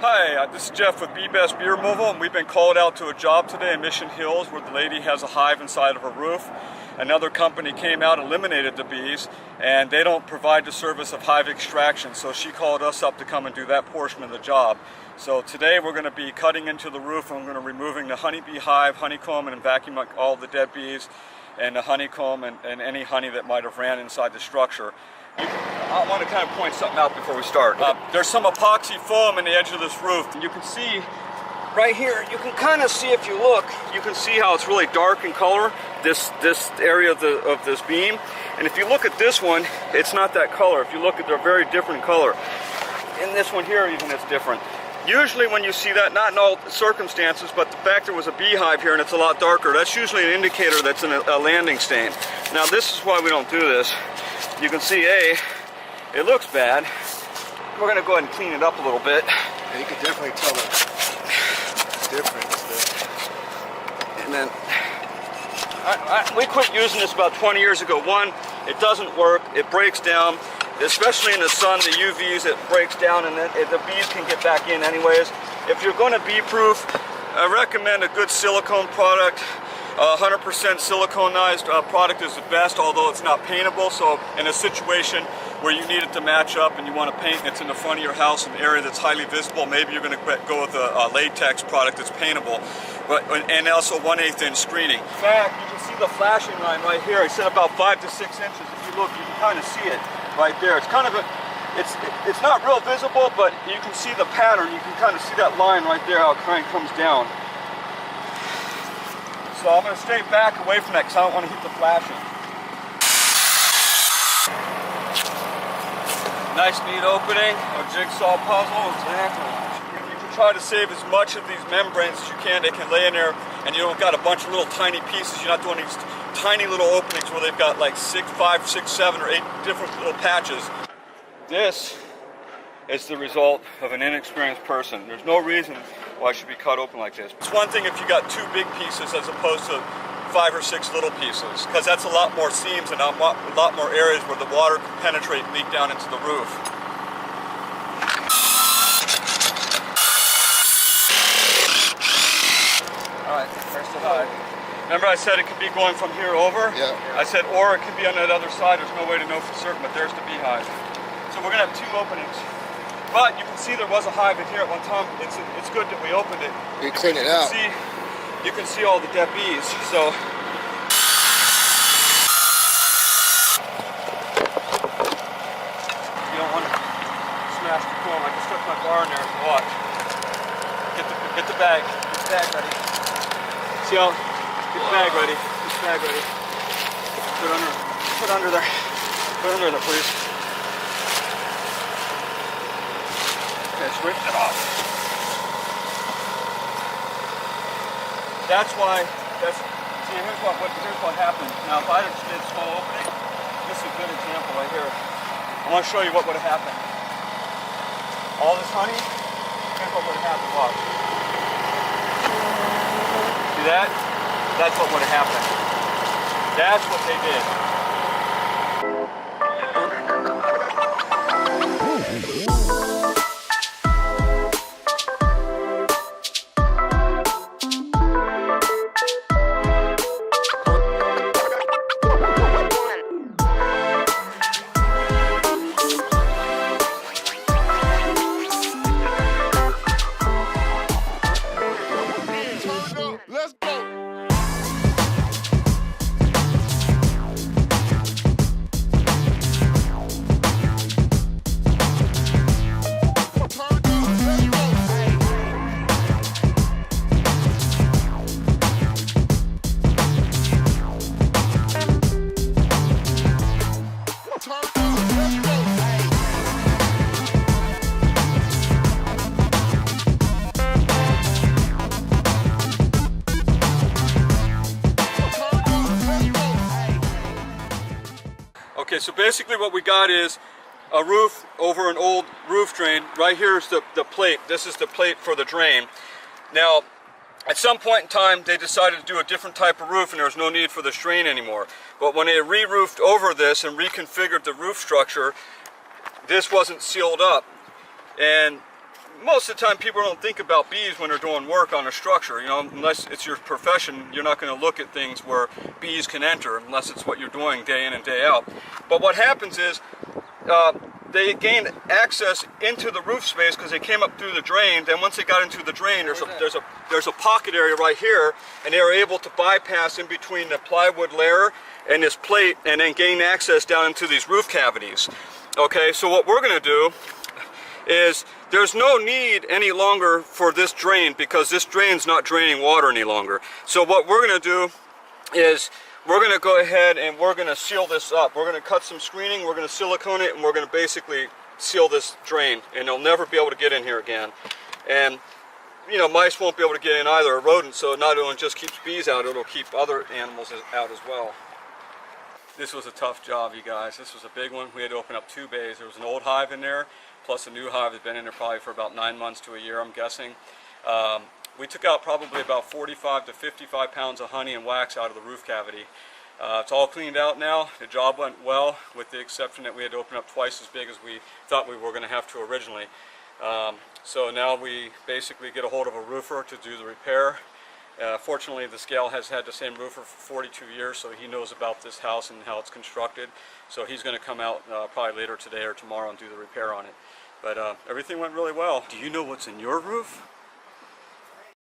Hi, this is Jeff with Bee Best Bee Removal, and we've been called out to a job today in Mission Hills where the lady has a hive inside of her roof. Another company came out, eliminated the bees, and they don't provide the service of hive extraction, so she called us up to come and do that portion of the job. So today we're going to be cutting into the roof, and we're going to be removing the honeybee hive, honeycomb, and vacuum out all the dead bees, and the honeycomb and any honey that might have ran inside the structure. I want to kind of point something out before we start. There's some epoxy foam in the edge of this roof, and you can see right here, you can kind of see, if you look, you can see how it's really dark in color, this area of this beam. And if you look at this one, it's not that color. If you look at, they're very different color. In this one here, even, it's different. Usually when you see that, not in all circumstances, but the fact there was a beehive here and it's a lot darker, that's usually an indicator that's a landing stain. Now this is why we don't do this. You can see, it looks bad. We're going to go ahead and clean it up a little bit. Yeah, you can definitely tell the difference there. And then, we quit using this about 20 years ago. One, it doesn't work, it breaks down, especially in the sun, the UVs, it breaks down, and then the bees can get back in anyways. If you're going to bee-proof, I recommend a good silicone product. 100% siliconized product is the best, although it's not paintable. So in a situation where you need it to match up and you want to paint and it's in the front of your house, an area that's highly visible, maybe you're going to go with a latex product that's paintable, and also 1/8 inch screening. In fact, you can see the flashing line right here. I said about 5 to 6 inches. If you look, you can kind of see it right there. It's kind of it's not real visible, but you can see the pattern. You can kind of see that line right there, how it kind of comes down. So I'm going to stay back away from that because I don't want to hit the flashing. Nice neat opening, a jigsaw puzzle, exactly. You can try to save as much of these membranes as you can. They can lay in there and you don't got a bunch of little tiny pieces. You're not doing these tiny little openings where they've got like 5, 6, 7, or 8 different little patches. This is the result of an inexperienced person. There's no reason why it should be cut open like this. It's one thing if you got 2 big pieces as opposed to 5 or 6 little pieces, because that's a lot more seams and a lot more areas where the water can penetrate and leak down into the roof. Alright, there's the hive. Remember I said it could be going from here over? Yeah. I said, or it could be on that other side. There's no way to know for certain, but there's the beehive. So we're going to have 2 openings. But you can see there was a hive in here at one time. It's good that we opened it. You clean it out. You can see all the dead bees. So you don't want to smash the comb. I just stuck my bar in there and watch. Get the bag. Get the bag ready. See how? Get the bag ready. Get the bag ready. Put under there. Put under there, please. Rip it off. That's why. See, here's what happened. Now, if I just did small opening, this is a good example right here. I want to show you what would have happened. All this honey. Here's what would have happened. Watch. See that? That's what would have happened. That's what they did. Let's go. Okay, so basically what we got is a roof over an old roof drain. Right here is the plate. This is the plate for the drain. Now, at some point in time, they decided to do a different type of roof and there was no need for this drain anymore. But when they re-roofed over this and reconfigured the roof structure, this wasn't sealed up. And most of the time people don't think about bees when they're doing work on a structure, you know, unless it's your profession. You're not going to look at things where bees can enter unless it's what you're doing day in and day out. But what happens is they gained access into the roof space because they came up through the drain. Then once they got into the drain, there's a pocket area right here, and they were able to bypass in between the plywood layer and this plate and then gain access down into these roof cavities. Okay, so what we're going to do is there's no need any longer for this drain because this drain's not draining water any longer. So what we're going to do is we're going to go ahead and we're going to seal this up. We're going to cut some screening, we're going to silicone it, and we're going to basically seal this drain, and they'll never be able to get in here again. And you know, mice won't be able to get in either, or rodents, so not only just keeps bees out, it'll keep other animals out as well. This was a tough job, you guys. This was a big one. We had to open up 2 bays. There was an old hive in there, plus a new hive that's been in there probably for about 9 months to a year, I'm guessing. We took out probably about 45 to 55 pounds of honey and wax out of the roof cavity. It's all cleaned out now. The job went well, with the exception that we had to open up twice as big as we thought we were going to have to originally. So now we basically get a hold of a roofer to do the repair. Fortunately, this gal has had the same roofer for 42 years, so he knows about this house and how it's constructed. So he's going to come out probably later today or tomorrow and do the repair on it. But everything went really well. Do you know what's in your roof?